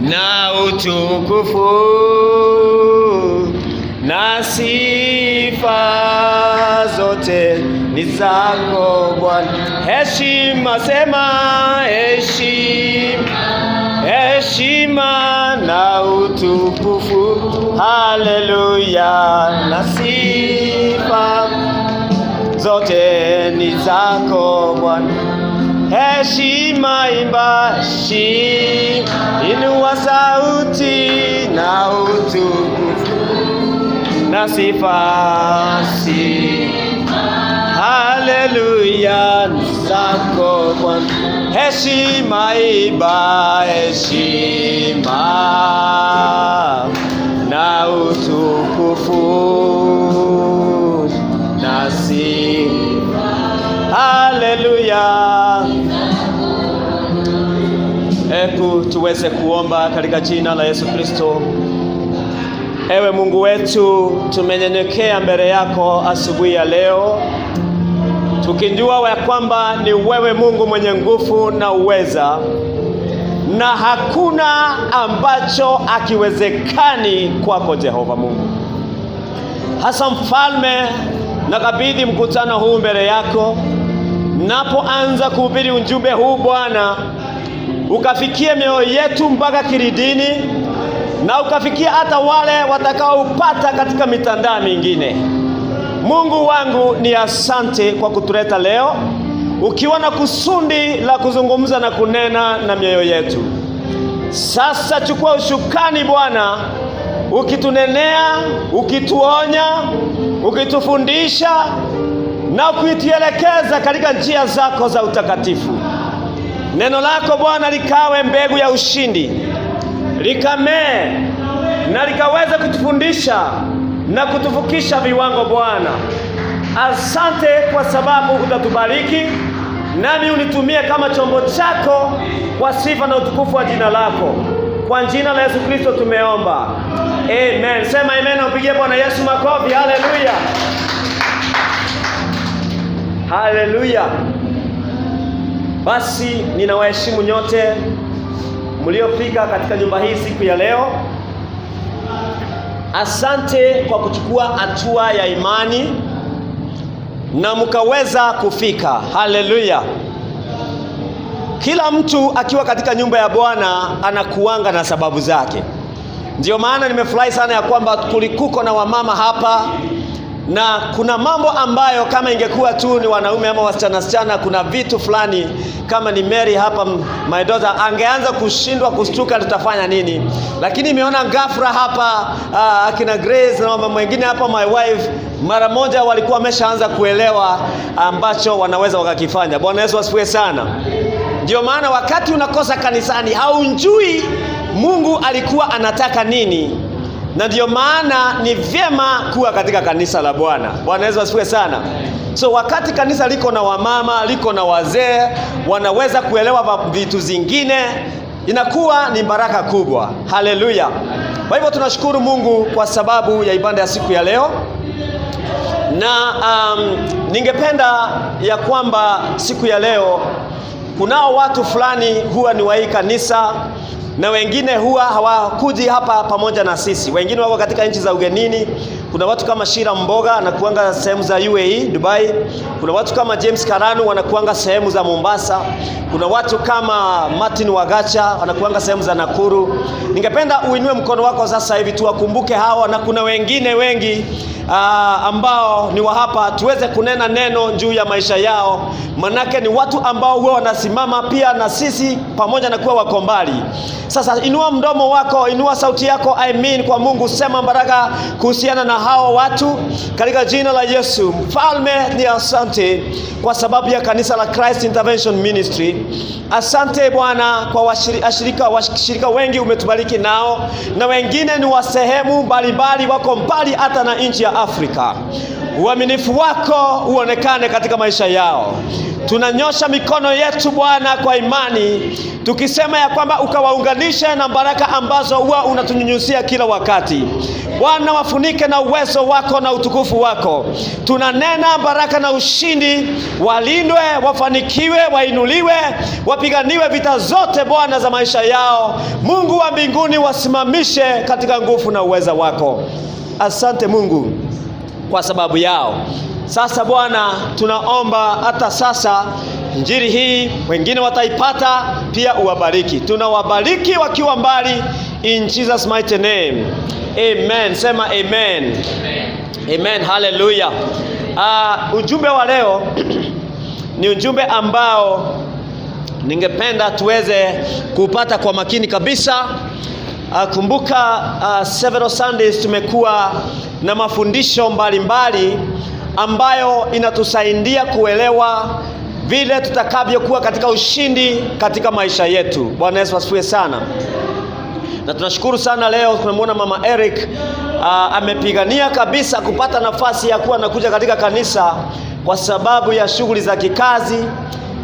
na utukufu na sifa zote ni zako Bwana. Heshima, sema heshima na utukufu, haleluya, na sifa zote ni zako Bwana. Heshima, imba, inua sauti, na utukufu na sifa, haleluya, ni zako Bwana. Heshima, imba, heshima na utukufu na sifa, haleluya. Hebu tuweze kuomba katika jina la Yesu Kristo. Ewe Mungu wetu, tumenyenyekea mbele yako asubuhi ya leo, tukijua ya kwamba ni wewe Mungu mwenye nguvu na uweza, na hakuna ambacho akiwezekani kwako Jehova Mungu. Hasa Mfalme, nakabidhi mkutano huu mbele yako. Napoanza kuhubiri ujumbe huu Bwana, ukafikie mioyo yetu mpaka kilindini, na ukafikia hata wale watakaoupata katika mitandao mingine. Mungu wangu, ni asante kwa kutuleta leo ukiwa na kusudi la kuzungumza na kunena na mioyo yetu. Sasa chukua ushukani Bwana, ukitunenea, ukituonya, ukitufundisha na ukituelekeza katika njia zako za utakatifu. Neno lako Bwana likawe mbegu ya ushindi, likamee na likaweza kutufundisha na kutuvukisha viwango Bwana. Asante kwa sababu utatubariki, nami unitumie kama chombo chako kwa sifa na utukufu wa jina lako. Kwa jina la Yesu Kristo tumeomba, amen. Sema amen na upigie Bwana Yesu makofi. Haleluya, haleluya. Basi ninawaheshimu nyote mliofika katika nyumba hii siku ya leo. Asante kwa kuchukua hatua ya imani na mkaweza kufika. Haleluya. Kila mtu akiwa katika nyumba ya Bwana anakuanga na sababu zake. Ndio maana nimefurahi sana ya kwamba kulikuko na wamama hapa, na kuna mambo ambayo kama ingekuwa tu ni wanaume ama wasichana, kuna vitu fulani kama ni Mary hapa, my daughter, angeanza kushindwa kustuka tutafanya nini. Lakini nimeona ghafla hapa akina Grace na mama mwingine hapa, my wife, mara moja walikuwa wameshaanza kuelewa ambacho wanaweza wakakifanya. Bwana Yesu asifiwe sana. Ndio maana wakati unakosa kanisani haunjui Mungu alikuwa anataka nini, na ndio maana ni vyema kuwa katika kanisa la Bwana. Bwana Yesu asifiwe sana. So wakati kanisa liko na wamama, liko na wazee, wanaweza kuelewa vitu zingine, inakuwa ni baraka kubwa. Haleluya. Kwa hivyo tunashukuru Mungu kwa sababu ya ibada ya siku ya leo. Na ningependa ya kwamba siku ya leo kunao watu fulani huwa ni wa hii kanisa, na wengine huwa hawakuji hapa pamoja na sisi. Wengine wako katika nchi za ugenini. Kuna watu kama Shira Mboga anakuanga sehemu za UAE, Dubai. Kuna watu kama James Karanu wanakuanga sehemu za Mombasa. Kuna watu kama Martin Wagacha wanakuanga sehemu za Nakuru. Ningependa uinue mkono wako sasa hivi tuwakumbuke hawa, na kuna wengine wengi ambao ni wa hapa, tuweze kunena neno juu ya maisha yao. Manake ni watu ambao huwa wanasimama pia na sisi pamoja na kuwa wako mbali. Sasa inua mdomo wako, inua sauti yako, kwa Mungu, sema baraka kuhusiana na hao watu katika jina la Yesu. Mfalme, ni asante kwa sababu ya kanisa la Christ Intervention Ministry. Asante Bwana kwa washirika wengi umetubariki nao, na wengine ni wa sehemu mbalimbali, wako mbali hata na nchi ya Afrika. uaminifu wako uonekane katika maisha yao. Tunanyosha mikono yetu Bwana kwa imani, tukisema ya kwamba ukawaunganishe na baraka ambazo huwa unatunyunyuzia kila wakati. Bwana, wafunike na uwezo wako na utukufu wako. Tunanena baraka na ushindi, walindwe, wafanikiwe, wainuliwe, wapiganiwe vita zote Bwana za maisha yao. Mungu wa mbinguni, wasimamishe katika nguvu na uweza wako. Asante Mungu kwa sababu yao. Sasa Bwana, tunaomba hata sasa injili hii wengine wataipata pia, uwabariki. Tunawabariki wakiwa mbali, in Jesus mighty name. Amen. Sema amen. Amen. Hallelujah. Ujumbe wa leo ni ujumbe ambao ningependa tuweze kupata kwa makini kabisa. Kumbuka several Sundays tumekuwa na mafundisho mbalimbali ambayo inatusaidia kuelewa vile tutakavyokuwa katika ushindi katika maisha yetu. Bwana Yesu asifiwe sana. Na tunashukuru sana leo tunamwona Mama Eric amepigania kabisa kupata nafasi ya kuwa nakuja katika kanisa kwa sababu ya shughuli za kikazi,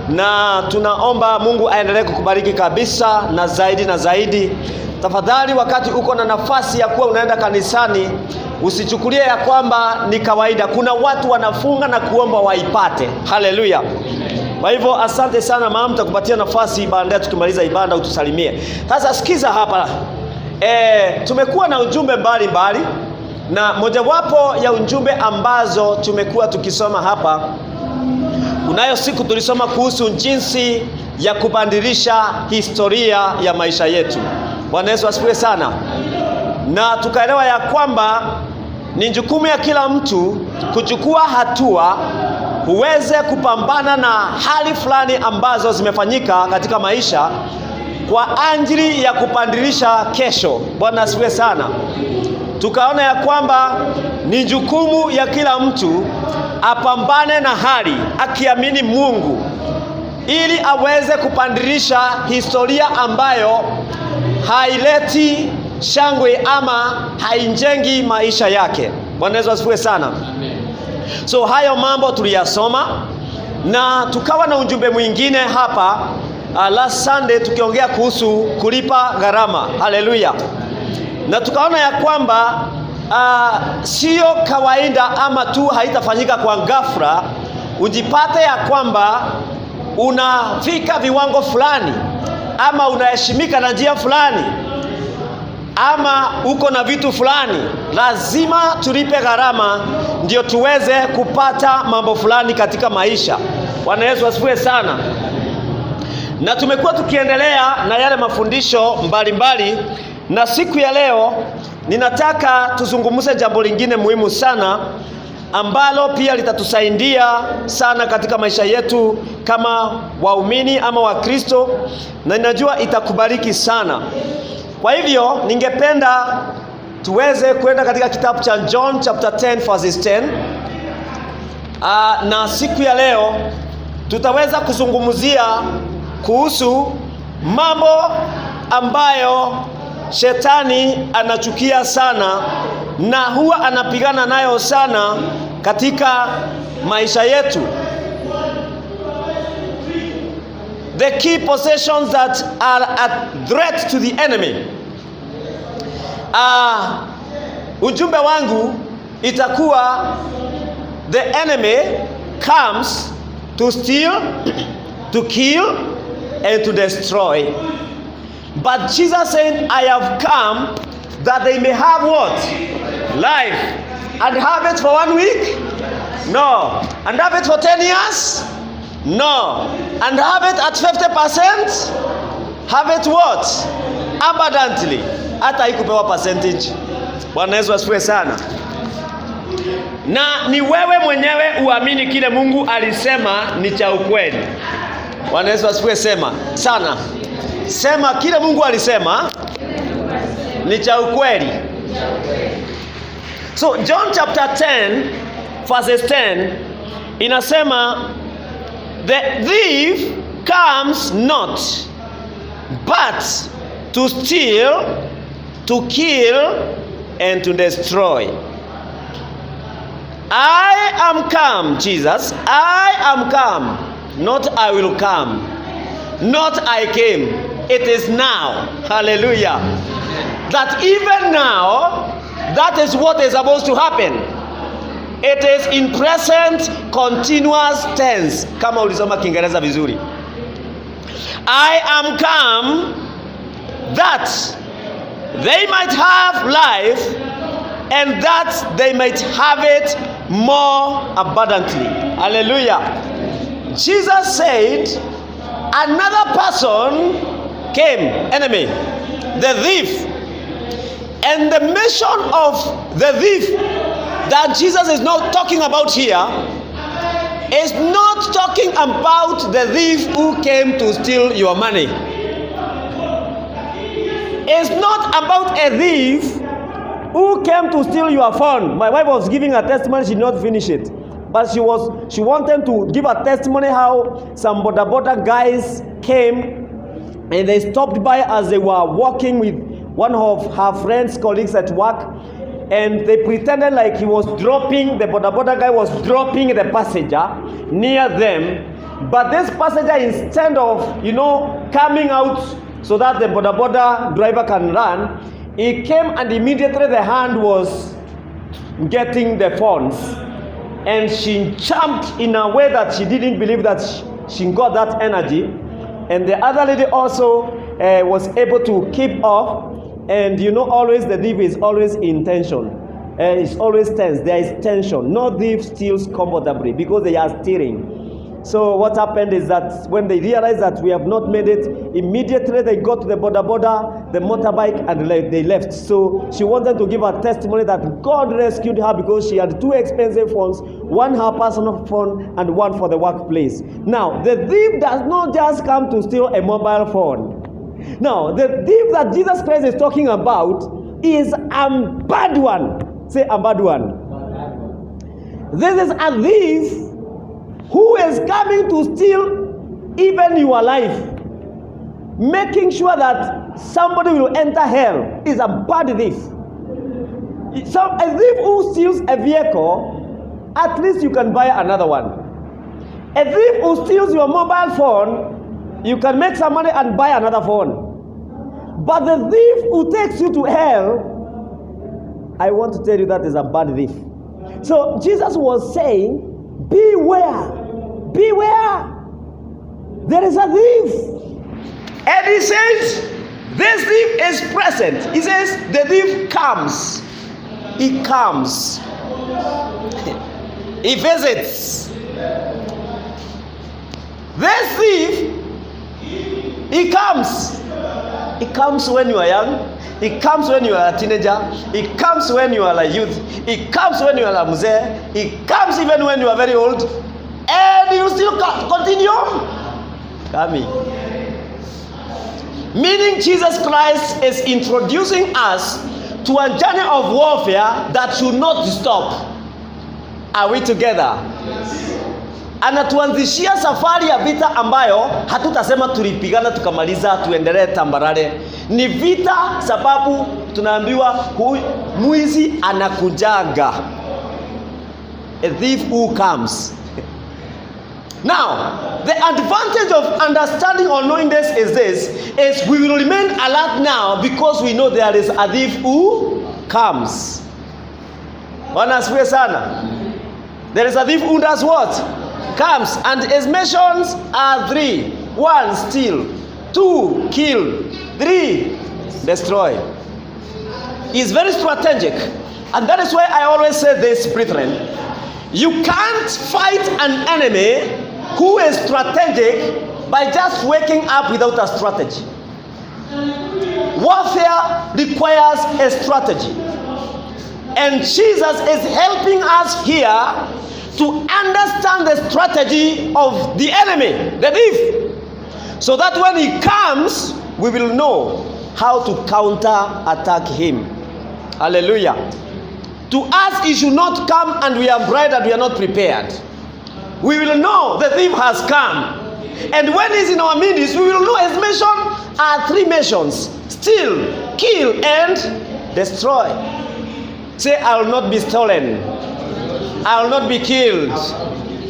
na tunaomba Mungu aendelee kukubariki kabisa na zaidi na zaidi. Tafadhali, wakati uko na nafasi ya kuwa unaenda kanisani, usichukulie ya kwamba ni kawaida. Kuna watu wanafunga na kuomba waipate. Haleluya. Kwa hivyo asante sana mama, mtakupatia nafasi baadaye tukimaliza ibada utusalimie. Sasa sikiza hapa. Tumekuwa na ujumbe mbalimbali, na mojawapo ya ujumbe ambazo tumekuwa tukisoma hapa, kunayo siku tulisoma kuhusu jinsi ya kubadilisha historia ya maisha yetu. Bwana Yesu asifiwe sana. Na tukaelewa ya kwamba ni jukumu ya kila mtu kuchukua hatua uweze kupambana na hali fulani ambazo zimefanyika katika maisha kwa ajili ya kubadilisha kesho. Bwana asifiwe sana. Tukaona ya kwamba ni jukumu ya kila mtu apambane na hali akiamini Mungu, ili aweze kubadilisha historia ambayo haileti shangwe ama haijengi maisha yake. Bwana Yesu asifiwe sana. So hayo mambo tuliyasoma, na tukawa na ujumbe mwingine hapa last Sunday tukiongea kuhusu kulipa gharama. Haleluya. Na tukaona ya kwamba sio kawaida ama tu haitafanyika kwa ghafla ujipate ya kwamba unafika viwango fulani ama unaheshimika na njia fulani ama uko na vitu fulani. Lazima tulipe gharama ndio tuweze kupata mambo fulani katika maisha. Bwana Yesu asifiwe sana. Na tumekuwa tukiendelea na yale mafundisho mbalimbali, na siku ya leo ninataka tuzungumze jambo lingine muhimu sana ambalo pia litatusaidia sana katika maisha yetu kama waumini ama Wakristo, na ninajua itakubariki sana. Kwa hivyo ningependa tuweze kwenda katika kitabu cha John chapter 10 verses 10. Na siku ya leo tutaweza kuzungumzia kuhusu mambo ambayo shetani anachukia sana na huwa anapigana nayo sana katika maisha yetu. The key possessions that are a threat to the enemy. Ujumbe wangu itakuwa the enemy comes to steal, to kill and to destroy. But Jesus said, I have come that they may have what? Life. And have it for 1 week? No. And have it for 10 years? No. And have it at 50%? Have it what? Abundantly. Hata ikupewa percentage. Bwana Yesu asifiwe sana. Na ni wewe mwenyewe uamini kile Mungu alisema ni cha ukweli. Bwana Yesu asifiwe sana. Sema kile Mungu alisema ni cha ukweli. So John chapter 10 verses 10 inasema, the thief comes not but to steal, to kill and to destroy. I am come, Jesus. I am come. Not I will come. Not I came. It is now. Hallelujah. That even now, that is what is supposed to happen. It is in present continuous tense. Kama ulisoma Kiingereza vizuri. I am come that they might have life, and that they might have it more abundantly. Hallelujah. Jesus said, another person came, enemy, the thief. And the mission of the thief that Jesus is not talking about here is not talking about the thief who came to steal your money. It's not about a thief who came to steal your phone. My wife was giving a testimony, she did not finish it. But she wanted to give a testimony how some boda guys came and they stopped by as they were walking with one of her friends, colleagues at work, and they pretended like he was dropping, the boda guy was dropping the passenger near them. But this passenger, instead of, coming out so that the boda driver can run, he came and immediately the hand was getting the phones. And she jumped in a way that she didn't believe that she got that energy. And the other lady also was able to keep up. And always the thief is always in tension. It's always tense. There is tension. No thief steals comfortably because they are stealing. So what happened is that when they realized that we have not made it, immediately they got to the the motorbike, and they left. So she wanted to give a testimony that God rescued her because she had two expensive phones, one her personal phone and one for the workplace. Now, the thief does not just come to steal a mobile phone. Now, the thief that Jesus Christ is talking about is a bad one. Say a bad one. This is a thief who is coming to steal even your life. Making sure that somebody will enter hell is a bad thief. So a thief who steals a vehicle, at least you can buy another one. A thief who steals your mobile phone, you can make some money and buy another phone. But the thief who takes you to hell, I want to tell you that is a bad thief. So Jesus was saying, beware. Beware. There is a thief. And he says, this thief is present. He says, the thief comes. He comes. He visits. This thief, he comes. He comes when you are young. He comes when you are a teenager. He comes when you are a youth. He comes when you are a mzee. He comes even when you are very old. And you still continue coming. Meaning Jesus Christ is introducing us to a journey of warfare that should not stop. Are we together? Anatuanzishia safari ya vita ambayo hatutasema tulipigana tukamaliza tuendelee tambarare. Ni vita sababu tunaambiwa mwizi anakujaga. A thief who comes. Now, the advantage of understanding or knowing this is we will remain alert now because we know there is a thief who comes. Bwana asifiwe sana. There is a thief who does what? Comes, and his missions are 3. 1, steal. 2, kill. 3, destroy. He's very strategic, and that is why I always say this, brethren. You can't fight an enemy who is strategic by just waking up without a strategy. Warfare requires a strategy, and Jesus is helping us here to understand the strategy of the enemy, the thief, so that when he comes, we will know how to counter-attack him. Hallelujah. To us, he should not come and we are afraid that we are not prepared. We will know the thief has come. And when he's in our midst, we will know his mission are 3 missions: steal, kill, and destroy. Say, I will not be stolen. I will not be killed.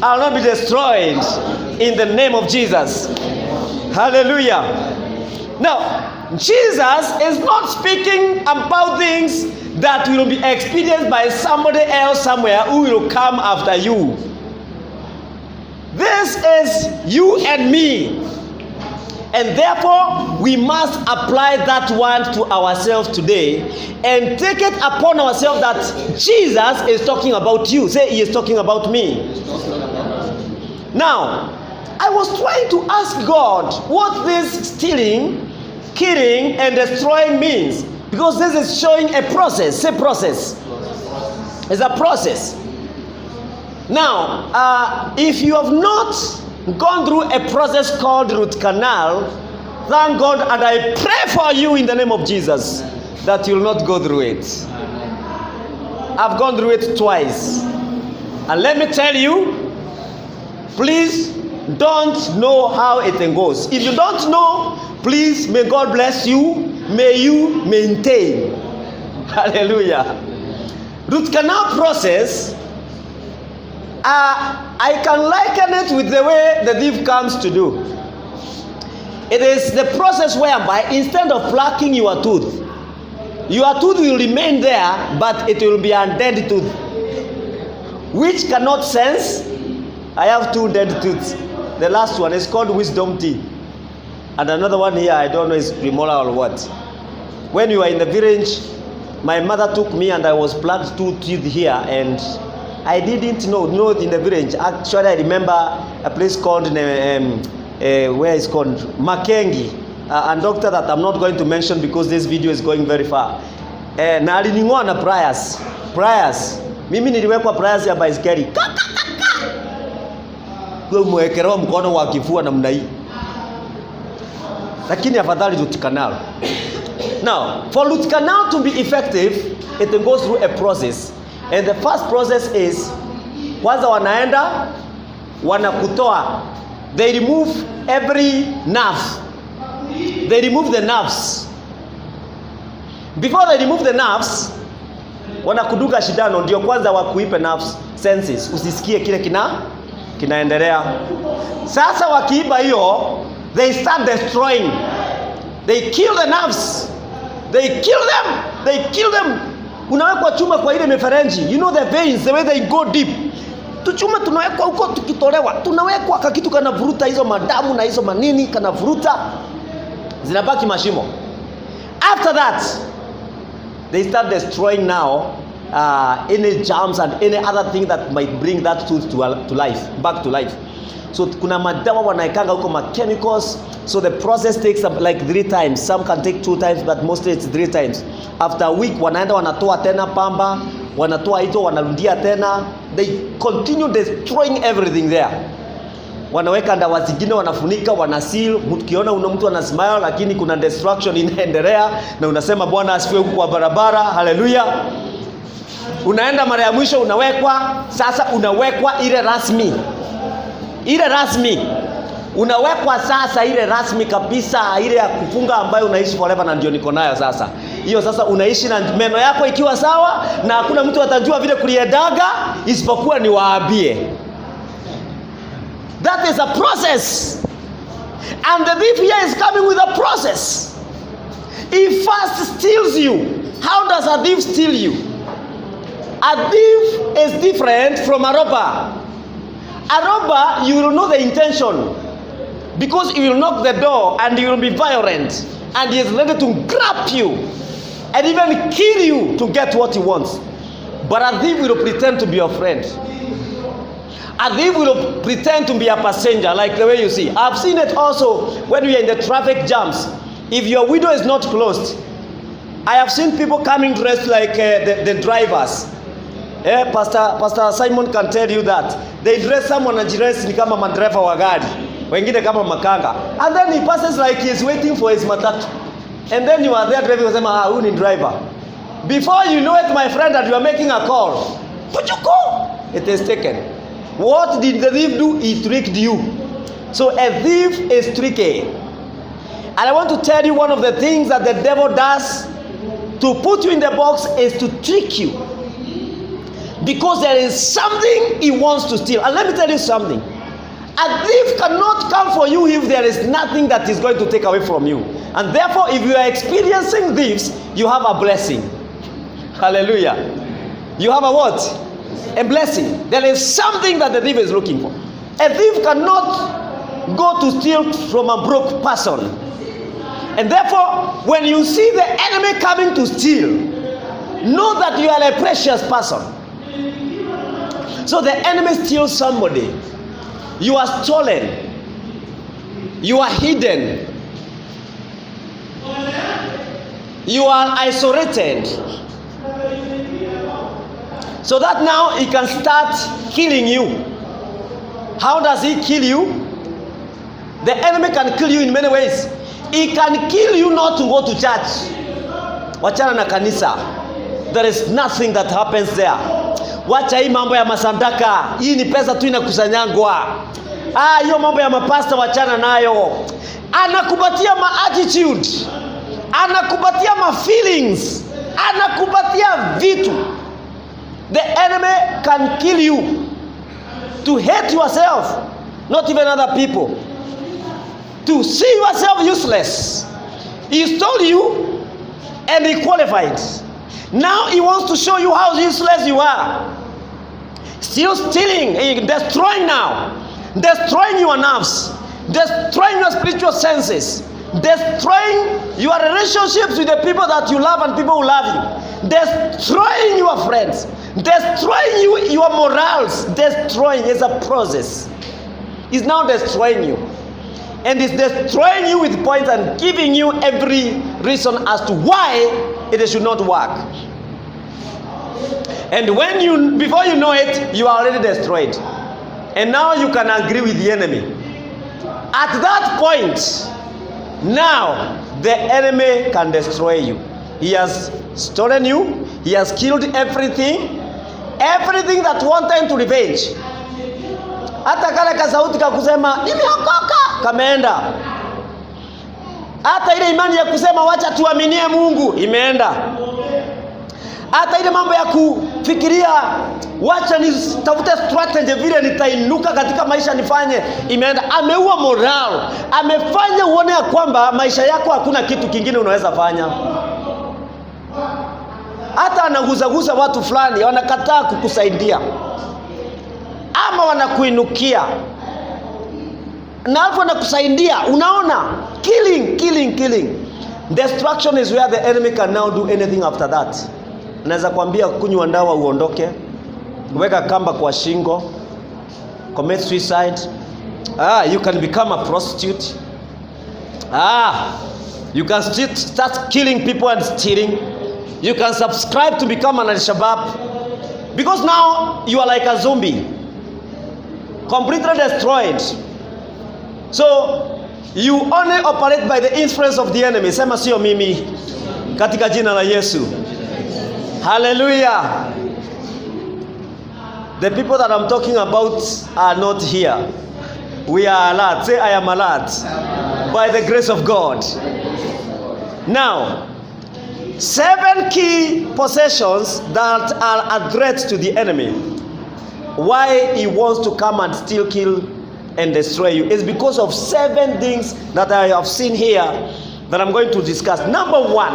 I will not be destroyed in the name of Jesus. Hallelujah. Now, Jesus is not speaking about things that will be experienced by somebody else somewhere who will come after you. This is you and me. And therefore, we must apply that one to ourselves today and take it upon ourselves that Jesus is talking about you. Say, he is talking about me. Now, I was trying to ask God what this stealing, killing, and destroying means. Because this is showing a process. Say process. It's a process. Now, if you have not gone through a process called root canal, thank God, and I pray for you in the name of Jesus that you will not go through it. I've gone through it twice. And let me tell you, please don't know how it goes. If you don't know, please, may God bless you. May you maintain. Hallelujah. Root canal process, I can liken it with the way the thief comes to do. It is the process whereby instead of plucking your tooth will remain there, but it will be a dead tooth, which cannot sense. I have 2 dead tooths. The last one is called wisdom teeth. And another one here, I don't know, is premolar or what. When you are in the village, my mother took me and I was plucked 2 teeth here, and I didn't know in the village. Actually, I remember a place called, where is called Makengi, a doctor that I'm not going to mention because this video is going very far. Na alining'oa na pliers. Mimi niliwekwa pliers ya baiskeli. Kwa mwekelewa mkono wa kifua namna hii. Lakini afadhali root canal. Now, for root canal to be effective, it goes through a process. And the first process is, kwanza wanaenda, wanakutoa. They remove every nerve. They remove the nerves. Before they remove the nerves, wanakuduga shindano ndio kwanza wakuipe nerves, senses. Usisikie kile kinaendelea. Sasa wakiiba hiyo, they start destroying. They kill the nerves. They kill them. Unawekwa chuma kwa ile miferenji. You know the veins, the way they go deep. Tuchuma tunawekwa huko tukitolewa. Tunawekwa kakitu kanavuruta hizo madamu na hizo manini kanavuruta. Zinabaki mashimo. After that, they start destroying now any germs and any other thing that might bring that tooth to life, back to life. So kuna madawa wanaikanga huko ma chemicals. So the process takes like 3 times. Some can take 2 times, but mostly it's 3 times. After a week, wanaenda wanatoa tena pamba, wanatoa hizo, wanarudia tena. They continue destroying everything there. Wanaweka dawa zingine, wanafunika, wanaseal. Mkiona mtu ana smile, lakini kuna destruction inaendelea, na unasema Bwana asifiwe huko kwa barabara. Hallelujah. Unaenda mara ya mwisho unawekwa, sasa unawekwa ile rasmi. Ile rasmi. Unawekwa sasa ile rasmi kabisa, ile ya kufunga ambayo unaishi forever, na ndio niko nayo sasa. Hiyo sasa unaishi na meno yako ikiwa sawa, na hakuna mtu atajua vile kuliedaga isipokuwa ni waambie. That is a process. And the thief here is coming with a process. He first steals you. How does a thief steal you? A thief is different from a robber. A robber, you will know the intention, because he will knock the door and he will be violent, and he is ready to grab you and even kill you to get what he wants. But a thief will pretend to be your friend. A thief will pretend to be a passenger, like the way you see. I've seen it also when we are in the traffic jams. If your window is not closed, I have seen people coming dressed like the drivers. Pastor Simon can tell you that. They dress, someone dress ni kama madriver wa gari, wengine kama makanga. And then he passes like he's waiting for his matatu. And then you are there driving, unasema huyu ni driver. Before you know it, my friend, that you are making a call, but you go, it is taken. What did the thief do? He tricked you. So a thief is tricky. And I want to tell you, one of the things that the devil does to put you in the box is to trick you. because there is something he wants to steal. And let me tell you something. A thief cannot come for you if there is nothing that is going to take away from you. And therefore, if you are experiencing thieves, you have a blessing. Hallelujah. You have a what? A blessing. There is something that the thief is looking for. A thief cannot go to steal from a broke person. And therefore, when you see the enemy coming to steal, know that you are a precious person. So the enemy steals somebody. You are stolen. You are hidden. You are isolated. So that now he can start killing you. How does he kill you? The enemy can kill you in many ways. He can kill you not to go to church. Wachana na kanisa. There is nothing that happens there. Wacha hii mambo ya masandaka. Hii ni pesa tu inakusanyangwa. Hiyo mambo ya mapasta wachana nayo. Anakupatia attitude. Anakupatia feelings. Anakupatia vitu. The enemy can kill you. To hate yourself, not even other people. To see yourself useless. He stole you and he qualified. Now he wants to show you how useless you are. Still stealing, destroying now. Destroying your nerves. Destroying your spiritual senses. Destroying your relationships with the people that you love and people who love you. Destroying your friends. Destroying your morals. Destroying is a process. It's now destroying you. And it's destroying you with points and giving you every reason as to why it should not work. And when before you know it, you are already destroyed. And now you can agree with the enemy. At that point, now the enemy can destroy you. He has stolen you. He has killed everything. Everything that wanted to revenge. Hata kale kasauti kakusema nimeokoka kameenda. Hata ile imani ya kusema wacha tuaminie Mungu imeenda. Hata ile mambo ya kufikiria wacha nitafute strategy vile nitainuka katika maisha nifanye imeenda. Ameua moral. Amefanya uone ya kwamba maisha yako hakuna kitu kingine unaweza fanya. Hata anaguzaguza watu fulani wanakataa kukusaidia. Ama wanakuinukia. Na hapo wanakusaidia, unaona? Killing. Destruction is where the enemy can now do anything after that. Naweza kuambia kunywa ndawa uondoke. Weka kamba kwa shingo. Commit suicide. You can become a prostitute. You can start killing people and stealing. You can subscribe to become an Al-Shabaab. Because now you are like a zombie. Completely destroyed. So you only operate by the influence of the enemy. Sema sio mimi. Katika jina la Yesu. Hallelujah. The people that I'm talking about are not here. We are alert. Say I am alert. By the grace of God. Now, 7 key possessions that are a threat to the enemy. Why he wants to come and steal, kill, and destroy you is because of 7 things that I have seen here that I'm going to discuss. Number 1,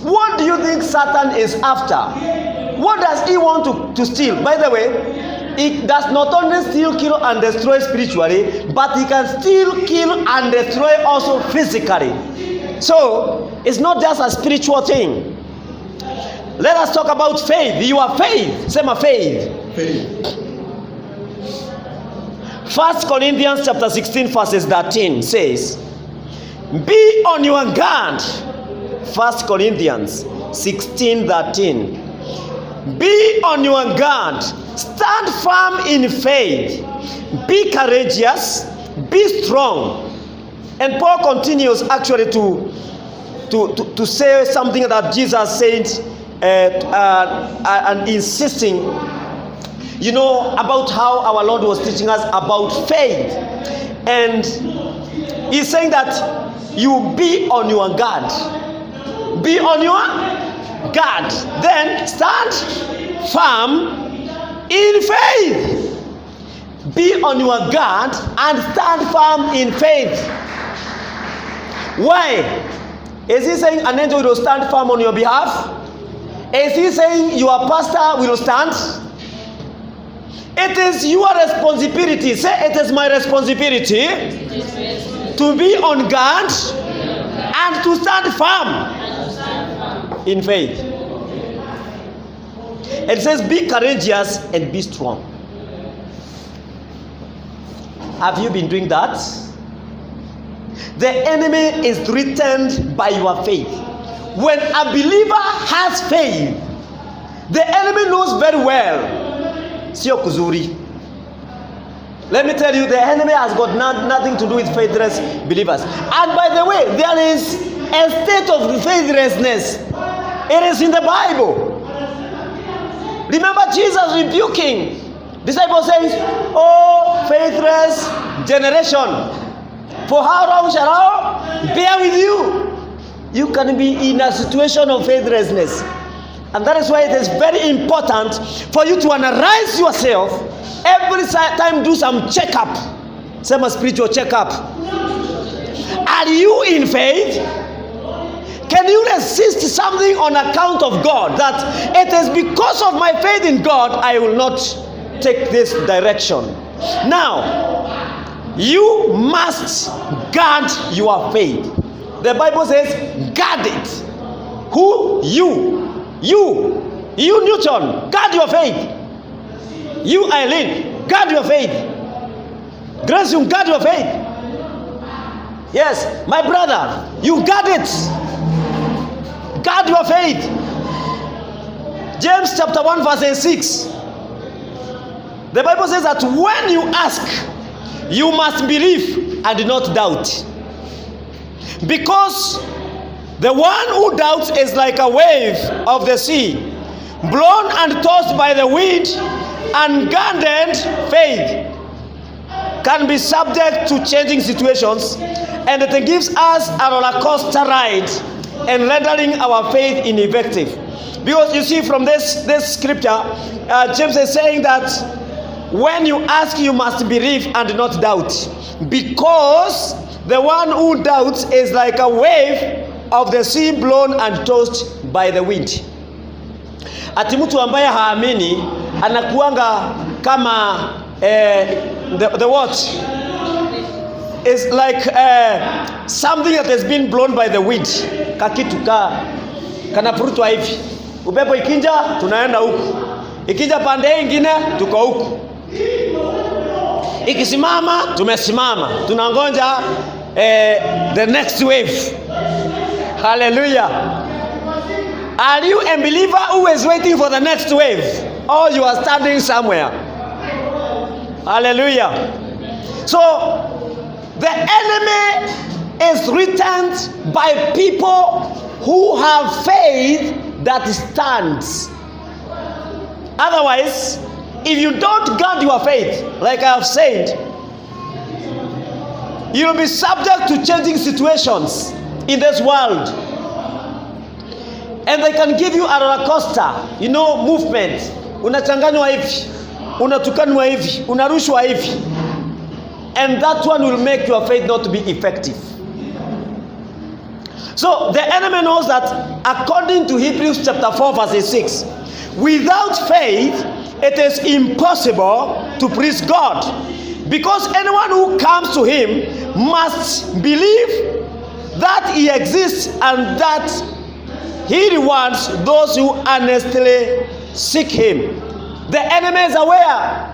what do you think Satan is after? What does he want to steal? By the way, he does not only steal, kill, and destroy spiritually, but he can steal, kill, and destroy also physically. So, it's not just a spiritual thing. Let us talk about faith. Your faith. Say my faith. Faith. 1 Corinthians chapter 16 verses 13 says, be on your guard. 1 Corinthians 16:13. Be on your guard. Stand firm in faith. Be courageous. Be strong. And Paul continues actually to say something that Jesus said and insisting, you know, about how our Lord was teaching us about faith. And he's saying that you be on your guard. Be on your guard. Then stand firm in faith. Be on your guard and stand firm in faith. Why? Is he saying an angel will stand firm on your behalf? Is he saying your pastor will stand? It is your responsibility. Say, it is my responsibility to be on guard and to stand firm in faith. It says, be courageous and be strong. Have you been doing that? The enemy is threatened by your faith. When a believer has faith, the enemy knows very well. Sio kuzuri. Let me tell you, the enemy has got nothing to do with faithless believers. And by the way, there is a state of faithlessness. It is in the Bible. Remember Jesus rebuking. Disciple says, "Oh, faithless generation, for how long shall I bear with you?" You can be in a situation of faithlessness. And that is why it is very important for you to analyze yourself. Every time do some checkup. Some spiritual checkup. Are you in faith? Can you resist something on account of God? That it is because of my faith in God, I will not take this direction. Now, you must guard your faith. The Bible says, guard it. Who? You Newton, guard your faith. You Eileen, guard your faith. Grace, you guard your faith. Yes, my brother, you guard it. Guard your faith. James chapter 1 verse 6. The Bible says that when you ask, you must believe and not doubt. Because the one who doubts is like a wave of the sea, blown and tossed by the wind. Unguarded faith can be subject to changing situations, and it gives us a roller coaster ride and rendering our faith ineffective. Because you see from this scripture, James is saying that when you ask, you must believe and not doubt, because the one who doubts is like a wave of the sea blown and tossed by the wind. Ati mtu ambaye haamini anakuanga kama the what is like something that has been blown by the wind. Kakitu kanapurutwa hivi, upepo ikinja tunaenda huku, ikija pande nyingine tuko huku, ikisimama tumesimama, tunangoja the next wave. Hallelujah. Are you a believer who is waiting for the next wave, or you are standing somewhere? Hallelujah. So the enemy is threatened by people who have faith that stands. Otherwise, if you don't guard your faith, like I have said, you will be subject to changing situations in this world. And they can give you a roller coaster, movement. Unachanganywa hivi, unatukanwa hivi, unarushwa hivi. And that one will make your faith not be effective. So the enemy knows that according to Hebrews chapter 4 verse 6, without faith it is impossible to please God. Because anyone who comes to him must believe that he exists and that he rewards those who earnestly seek him. The enemy is aware.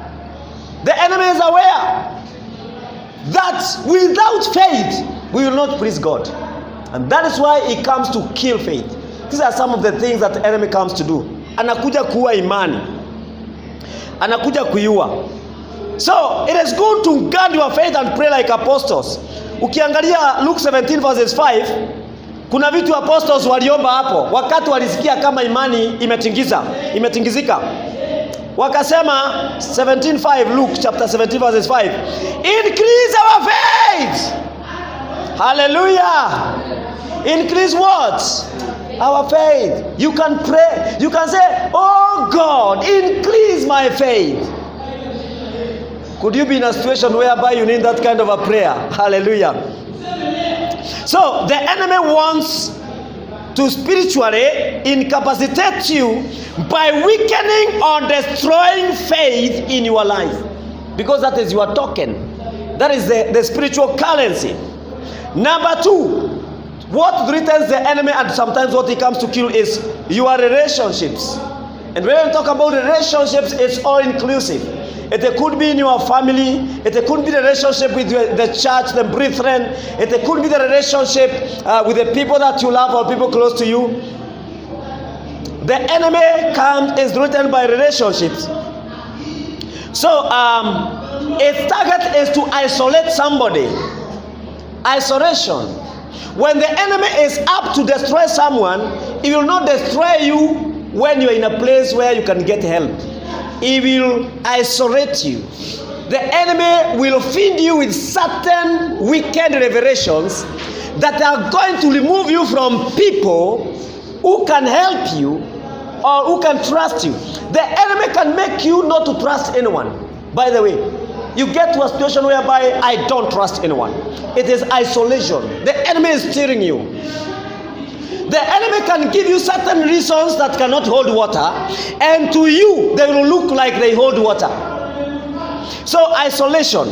The enemy is aware that without faith we will not please God. And that is why he comes to kill faith. These are some of the things that the enemy comes to do. Anakuja kuua imani. Anakuja kuiua. So it is good to guard your faith and pray like apostles. Ukiangalia Luke 17 verses 5, kuna vitu apostles waliomba hapo wakati walisikia kama imani imetingizika. Wakasema 17:5, Luke chapter 17 verses 5, increase our faith. Hallelujah. Increase what? our faith. You can pray. You can say, oh God, increase my faith. Could you be in a situation whereby you need that kind of a prayer? Hallelujah. So the enemy wants to spiritually incapacitate you by weakening or destroying faith in your life, because that is your token. That is the spiritual currency. Number two, what threatens the enemy and sometimes what he comes to kill is your relationships. And when we talk about relationships, it's all inclusive. It could be in your family. It could be the relationship with the church, the brethren. It could be the relationship with the people that you love or people close to you. The enemy is threatened by relationships. So its target is to isolate somebody. Isolation. When the enemy is up to destroy someone, he will not destroy you when you are in a place where you can get help. He will isolate you. The enemy will feed you with certain wicked revelations that are going to remove you from people who can help you or who can trust you. The enemy can make you not to trust anyone. By the way, you get to a situation whereby I don't trust anyone. It is isolation. The enemy is steering you. The enemy can give you certain reasons that cannot hold water, and to you they will look like they hold water. So isolation.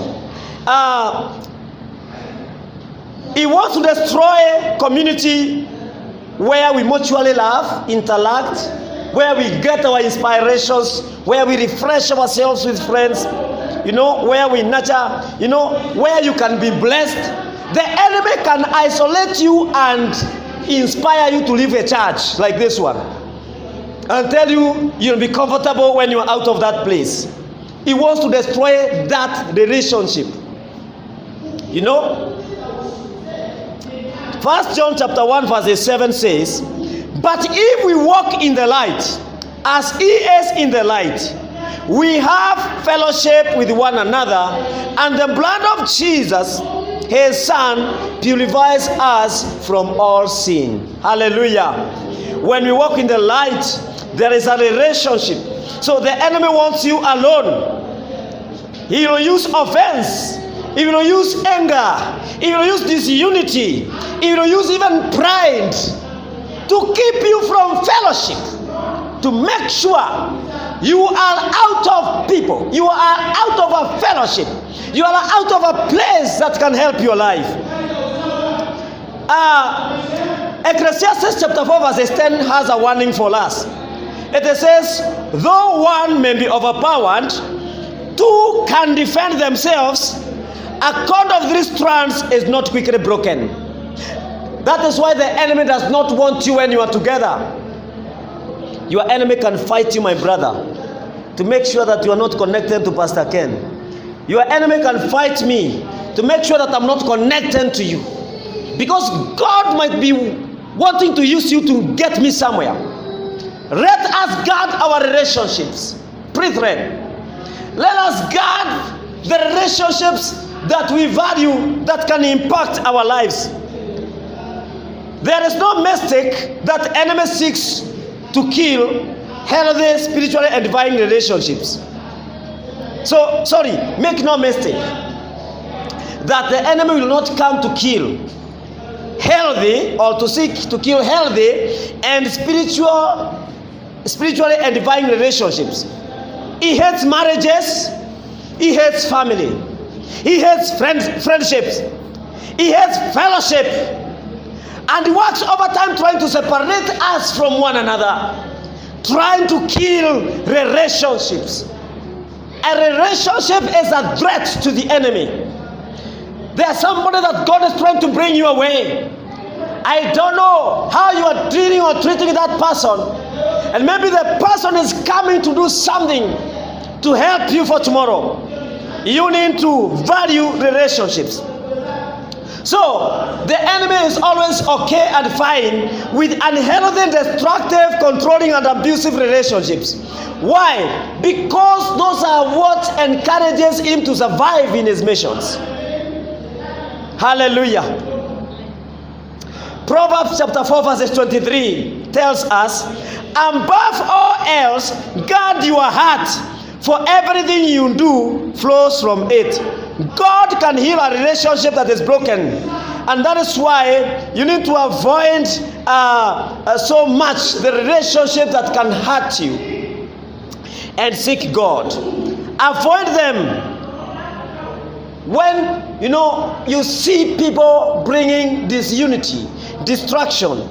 He wants to destroy community where we mutually love, interact, where we get our inspirations, where we refresh ourselves with friends, where we nurture, where you can be blessed. The enemy can isolate you and inspire you to leave a church like this one and tell you you'll be comfortable when you're out of that place. He wants to destroy that relationship. 1 John chapter 1 verse 7 says, but if we walk in the light as he is in the light, we have fellowship with one another, and the blood of Jesus, his son, purifies us from all sin. Hallelujah. When we walk in the light, there is a relationship. So the enemy wants you alone. He will use offense. He will use anger. He will use disunity. He will use even pride to keep you from fellowship, to make sure you are out of people. You are out of a fellowship. You are out of a place that can help your life. Ecclesiastes chapter 4 verse 10 has a warning for us. It says, though one may be overpowered, two can defend themselves. A cord of three strands is not quickly broken. That is why the enemy does not want you when you are together. Your enemy can fight you, my brother, to make sure that you are not connected to Pastor Ken. Your enemy can fight me to make sure that I'm not connected to you. Because God might be wanting to use you to get me somewhere. Let us guard our relationships. Brethren, let us guard the relationships that we value that can impact our lives. There is no mistake that enemy seeks to kill healthy, spiritually and divine relationships. So, make no mistake that the enemy will not come to kill healthy or to seek to kill healthy and spiritually and divine relationships. He hates marriages. He hates family. He hates friendships. He hates fellowship. And he works overtime trying to separate us from one another, trying to kill relationships. A relationship is a threat to the enemy. There's somebody that God is trying to bring you away. I don't know how you are treating or treating that person, and maybe the person is coming to do something to help you for tomorrow. You need to value relationships. So the enemy is always okay and fine with unhealthy, destructive, controlling and abusive relationships. Why? Because those are what encourages him to survive in his missions. Hallelujah. Proverbs chapter 4 verse 23 tells us, above all else, guard your heart, for everything you do flows from it. God can heal a relationship that is broken, and that is why you need to avoid so much the relationship that can hurt you, and seek God. Avoid them. When you see people bringing disunity, distraction,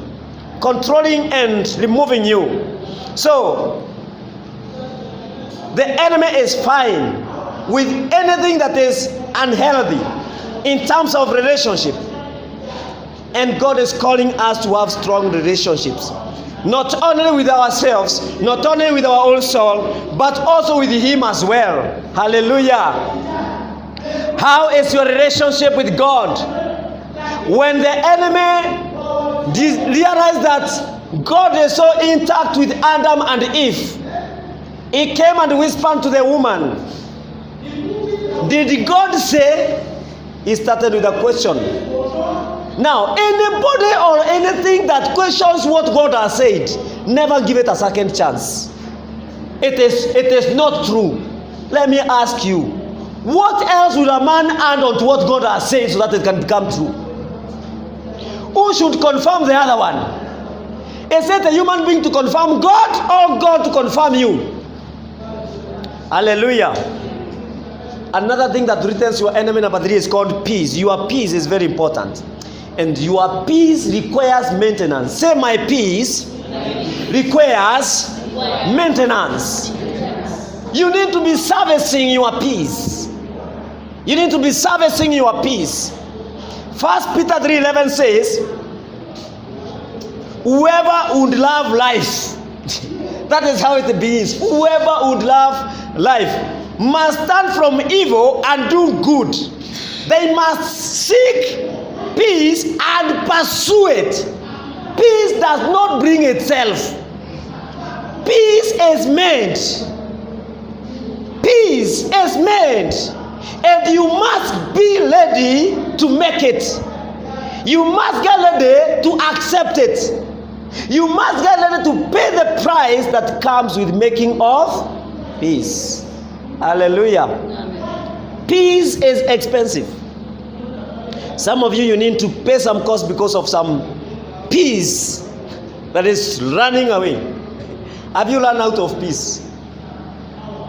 controlling and removing you, so the enemy is fine with anything that is unhealthy in terms of relationship. And God is calling us to have strong relationships, not only with ourselves, not only with our own soul, but also with Him as well. Hallelujah. How is your relationship with God? When the enemy realized that God is so intact with Adam and Eve, he came and whispered to the woman. Did God say? He started with a question. Now, anybody or anything that questions what God has said, never give it a second chance. It is not true. Let me ask you, what else will a man add on to what God has said so that it can become true? Who should confirm the other one? Is it a human being to confirm God, or God to confirm you? Hallelujah. Another thing that threatens your enemy, number 3, is called peace. Your peace is very important. And your peace requires maintenance. Say, my peace requires maintenance. You need to be servicing your peace. You need to be servicing your peace. 1 Peter 3:11 says, whoever would love life, that is how it begins. Whoever would love life must stand from evil and do good. They must seek peace and pursue it. Peace does not bring itself. Peace is made. Peace is made. And you must be ready to make it. You must get ready to accept it. You must get ready to pay the price that comes with making of peace. Hallelujah. Amen. Peace is expensive. Some of you need to pay some cost because of some peace that is running away. Have you run out of peace?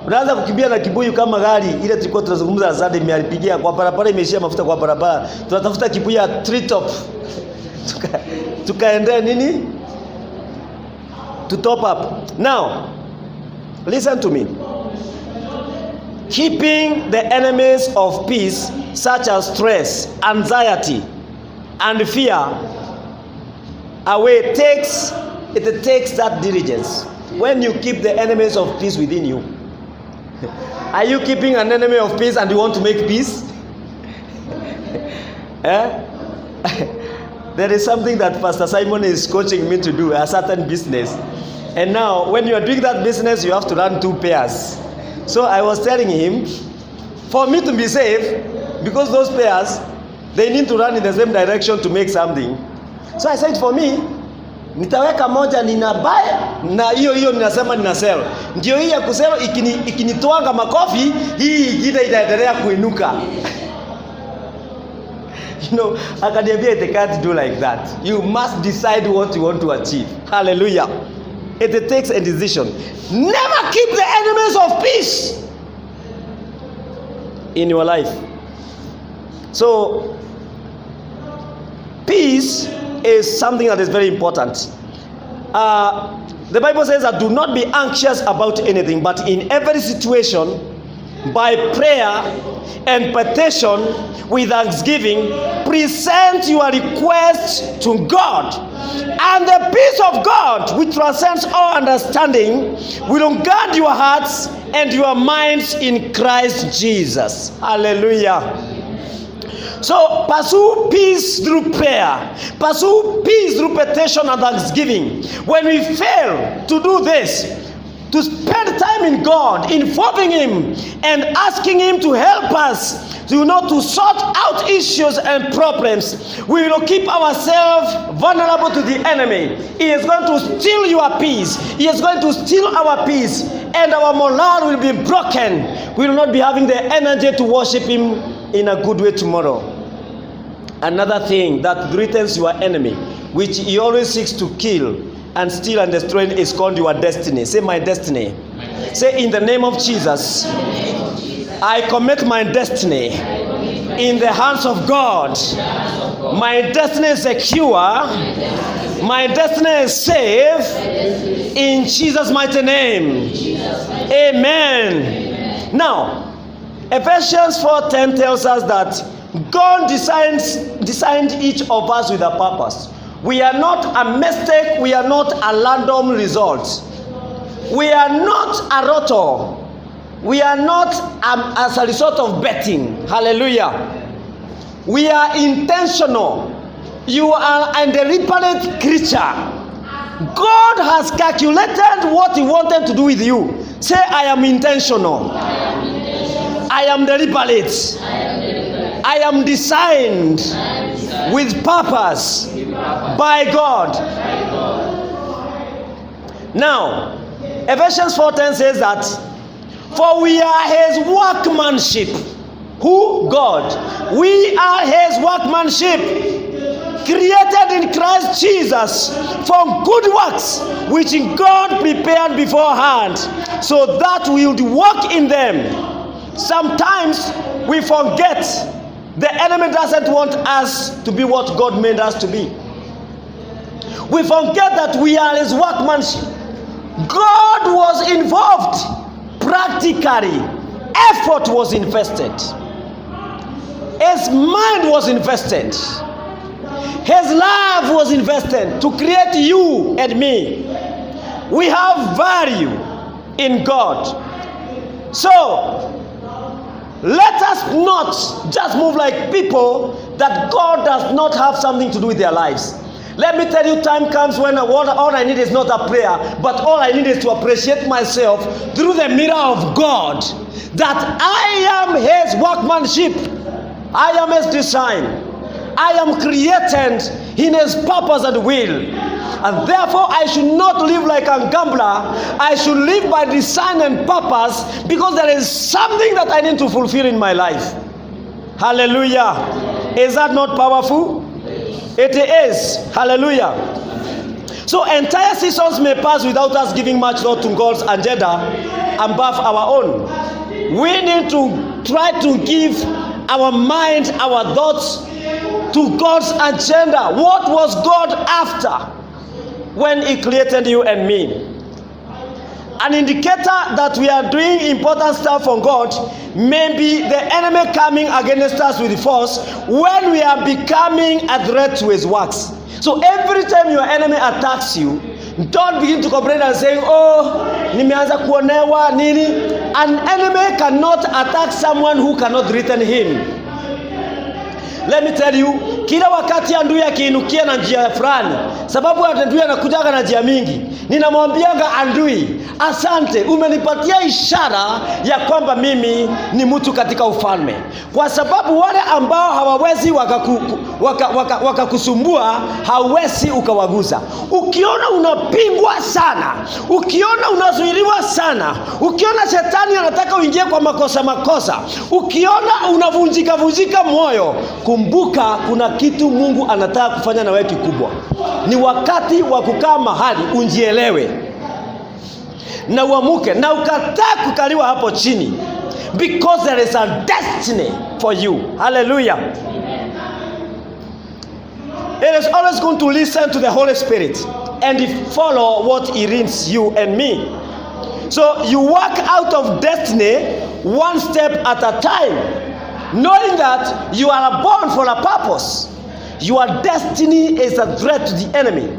Unaanza kukimbia na kibuyu kama gari ile tulikuwa tunazungumza azade imeharibikia kwa barabara, imeishia mafuta kwa barabara. Tunatafuta kibuyu ya 3 top. Tukaendea nini? To top up. Now, listen to me. Keeping the enemies of peace, such as stress, anxiety, and fear, away takes that diligence. When you keep the enemies of peace within you, are you keeping an enemy of peace and you want to make peace? There is something that Pastor Simon is coaching me to do, a certain business. And now, when you are doing that business, you have to run 2 pairs. So I was telling him, for me to be safe, because those pairs, they need to run in the same direction to make something. So I said, for me, nitaweka moja nina buy na hiyo ninasema nina sell. Ndio hii ya kusell ikinitoanga makofi, hii ingine itaendelea kuinuka. Akaniambia it can't do like that. You must decide what you want to achieve. Hallelujah. It takes a decision. Never keep the enemies of peace in your life. So, peace is something that is very important. The Bible says that do not be anxious about anything, but in every situation, by prayer and petition with thanksgiving, present your requests to God. And the peace of God, which transcends all understanding, will guard your hearts and your minds in Christ Jesus. Hallelujah. So pursue peace through prayer. Pursue peace through petition and thanksgiving. When we fail to do this, to spend time in God, involving Him and asking Him to help us to sort out issues and problems. We will keep ourselves vulnerable to the enemy. He is going to steal your peace. He is going to steal our peace, and our morale will be broken. We will not be having the energy to worship Him in a good way tomorrow. Another thing that threatens your enemy, which he always seeks to kill and steal and destroy, is called your destiny. Say, my destiny. Say, in the name of Jesus, I commit my destiny in the hands of God. My destiny is secure. My destiny is safe. In Jesus' mighty name. Amen. Now, Ephesians 4:10 tells us that God designed each of us with a purpose. We are not a mistake. We are not a random result. We are not a rotor. We are not as a result of betting. Hallelujah. We are intentional. You are a deliberate creature. God has calculated what He wanted to do with you. Say, I am intentional. I am deliberate. I am designed with purpose by God. Now, Ephesians 4:10 says that, for we are His workmanship. Who? God. We are His workmanship, created in Christ Jesus for good works, which God prepared beforehand, so that we would walk in them. Sometimes we forget the enemy doesn't want us to be what God made us to be. We forget that we are His workmanship. God was involved. Practically, effort was invested. His mind was invested. His love was invested to create you and me. We have value in God. So, let us not just move like people that God does not have something to do with their lives. Let me tell you, time comes when all I need is not a prayer, but all I need is to appreciate myself through the mirror of God, that I am His workmanship. I am His design. I am created in His purpose and will. And therefore, I should not live like a gambler. I should live by design and purpose, because there is something that I need to fulfill in my life. Hallelujah. Is that not powerful? It is. Hallelujah. So entire seasons may pass without us giving much thought to God's agenda above our own. We need to try to give our mind, our thoughts to God's agenda. What was God after when He created you and me? An indicator that we are doing important stuff for God may be the enemy coming against us with force when we are becoming a threat to His works. So every time your enemy attacks you, don't begin to complain and say, oh, nimeanza kuonewa nini. An enemy cannot attack someone who cannot threaten him. Let me tell you, kila wakati adui akiinukia na njia fulani, sababu adui anakujaga na njia mingi, ninamwambiaga adui, asante, umenipatia ishara ya kwamba mimi ni mtu katika ufalme. Kwa sababu wale ambao hawawezi wakakusumbua, hawezi ukawaguza. Ukiona unapingwa sana, ukiona unazuiliwa sana, ukiona shetani anataka uingie kwa makosa, ukiona unavunjika moyo, kumbuka kuna kitu Mungu anataka kufanya na wewe kikubwa. Ni wakati wa kukaa mahali unjielewe na uamuke na ukataa kukaliwa hapo chini, because there is a destiny for you. Hallelujah. It is always going to listen to the Holy Spirit and follow what He leads you and me. So you walk out of destiny one step at a time, knowing that you are born for a purpose. Your destiny is a threat to the enemy,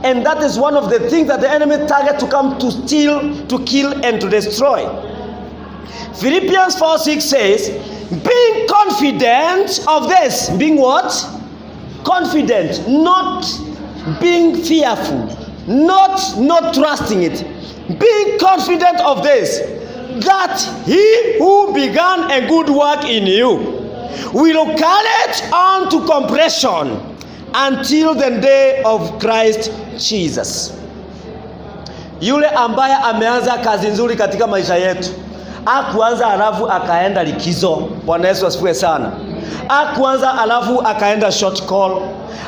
and that is one of the things that the enemy targets to come to steal, to kill, and to destroy. Philippians 4:6 says, being confident of this. Being what? Confident. Not being fearful. Not trusting it. being confident of this, that he who began a good work in you will carry it on to completion until the day of Christ Jesus. Yule ambaye ameanza kazi nzuri katika maisha yetu, hakuanza alafu akaenda likizo. Bwana Yesu asifiwe sana. Hakuanza alafu akaenda short call.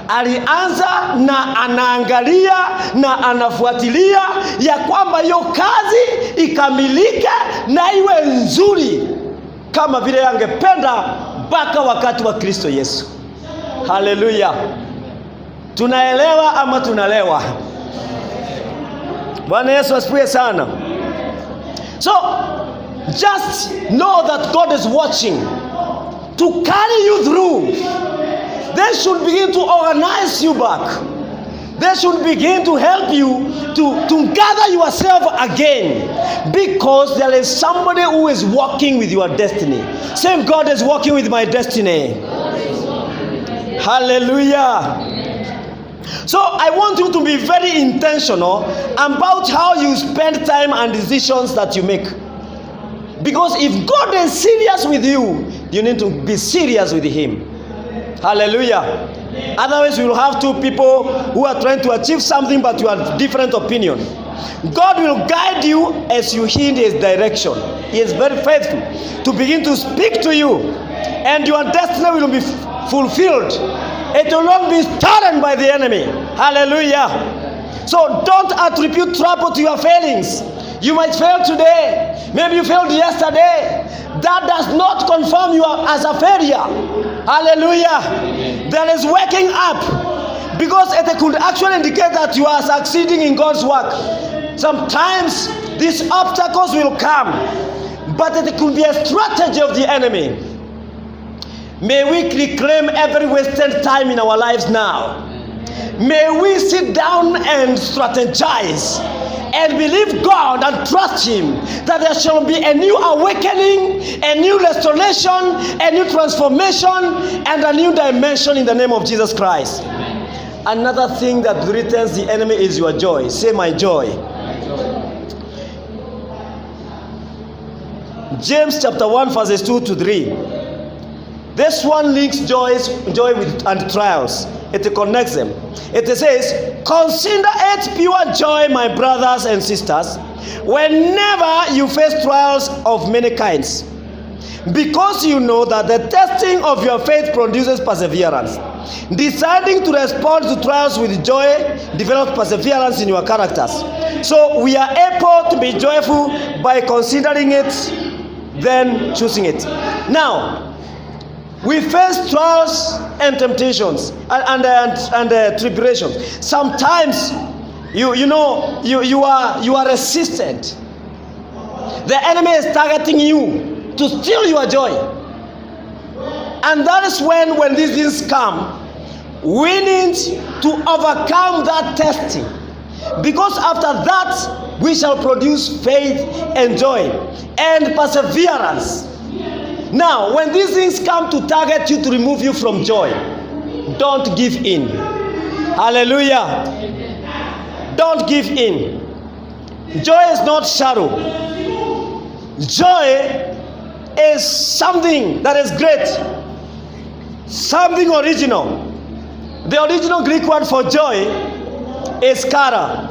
Alianza na anaangalia na anafuatilia ya kwamba hiyo kazi ikamilike na iwe nzuri kama vile angependa mpaka wakati wa Kristo Yesu. Haleluya. Tunaelewa ama tunalewa? Bwana Yesu asifiwe sana. So just know that God is watching to carry you through. They should begin to organize you back. They should begin to help you to gather yourself again, because there is somebody who is walking with your destiny. Same God is walking with my destiny. Hallelujah. So I want you to be very intentional about how you spend time and decisions that you make. Because if God is serious with you, you need to be serious with Him. Hallelujah. Otherwise, you will have two people who are trying to achieve something, but you have different opinion. God will guide you as you heed His direction. He is very faithful to begin to speak to you, and your destiny will be fulfilled. It will not be stolen by the enemy. Hallelujah. So don't attribute trouble to your failings. You might fail today. Maybe you failed yesterday. That does not confirm you as a failure. Hallelujah. There is waking up, because it could actually indicate that you are succeeding in God's work. Sometimes these obstacles will come, but it could be a strategy of the enemy. May we reclaim every wasted time in our lives now. May we sit down and strategize and believe God and trust Him that there shall be a new awakening, a new restoration, a new transformation, and a new dimension in the name of Jesus Christ. Another thing that threatens the enemy is your joy. Say, my joy. James chapter 1 verses 2 to 3. This one links joy with and trials. It connects them. It says, consider it pure joy, my brothers and sisters, whenever you face trials of many kinds, because you know that the testing of your faith produces perseverance. Deciding to respond to trials with joy develops perseverance in your characters. So we are able to be joyful by considering it, then choosing it. Now, we face trials and temptations and tribulations. Sometimes you are resistant. The enemy is targeting you to steal your joy. And that is when these things come, we need to overcome that testing. Because after that, we shall produce faith and joy and perseverance. Now, when these things come to target you, to remove you from joy, don't give in. Hallelujah. Don't give in. Joy is not shallow. Joy is something that is great, something original. The original Greek word for joy is kara.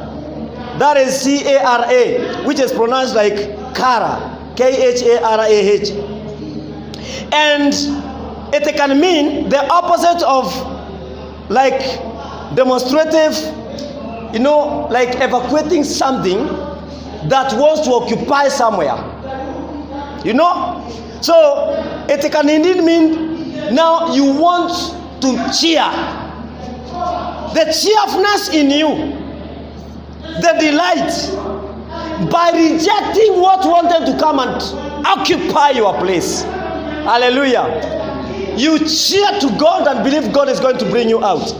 That is C-A-R-A, which is pronounced like kara, K-H-A-R-A-H. And it can mean the opposite of like demonstrative, like evacuating something that wants to occupy somewhere. So it can indeed mean now you want to cheer. The cheerfulness in you, the delight, by rejecting what wanted to come and occupy your place. Hallelujah. You cheer to God and believe God is going to bring you out.